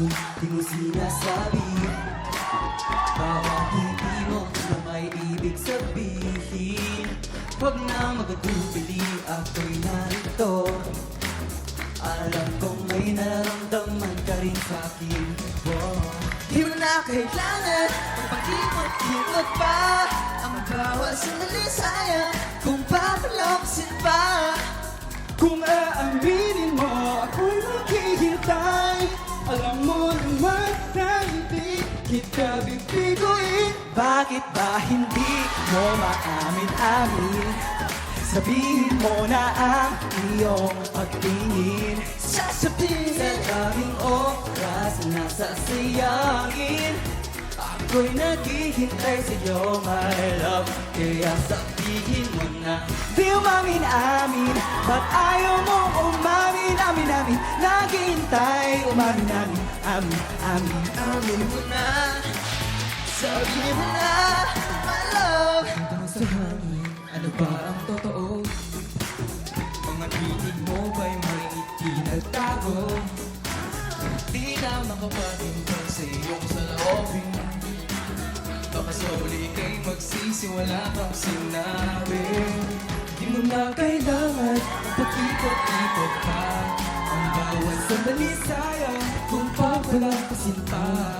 di mo sinasabi. Bawat ngiti mo na may ibig sabihin. Huwag na magdubili, ako'y narito. Alam kong may nararamdaman ka rin sa'kin. Di mo na kailangan magpakimot-kimot pa. Ang bawat sandali sayang kung papalapsin pa. Kung aaminin mo, ako'y maghihintay. Alam mo naman na hindi kita bibiguin. Bakit ba hindi mo maamin-amin? Sabihin mo na ang iyong pagtingin. Sasabihin Sa daming oras na nasasayangin, ako'y naghihintay sa'yo, my love. Kaya sabihin mo na di umamin-amin. Ba't ayaw mo umamin? Amin-amin, naghihintay. Umamin-amin, amin-amin. Amin mo na, sabihin mo na, my love. Hanggang sa hangin, ano ba ang totoo? Mga tinig mo ba'y may itinagtago? Di na makapagintay sa iyong saloobin. Baka sa uli kay magsisi, wala kang sinabi. Di mo na kailangan magpakipot-ipot pa. Ang bawat sandali sayang kung papalampasin pa.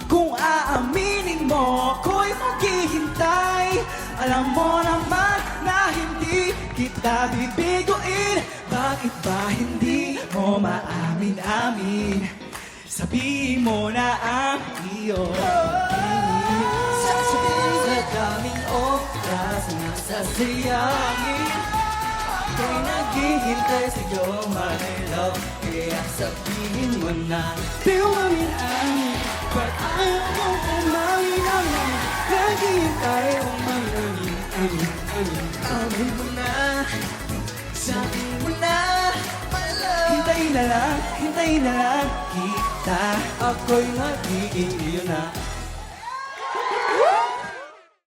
Kung aaminin mo, ako'y maghihintay. Alam mo naman na hindi kita bibiguin. Bakit ba hindi mo maamin-amin? Sabihin mo na ang iyong pagtingin. Sasabihin sa daming oras na nasasayangin, ako'y naghihintay sa'yo, my love. Kaya sabihin mo na di umamin-amin. Ba't ayaw mo umamin-amin? Naghihintay umamin-amin. Amin-amin. amin mo na, sabihin mo na, my love. Hintayin na lang kita. Ako'y magiging iyo na.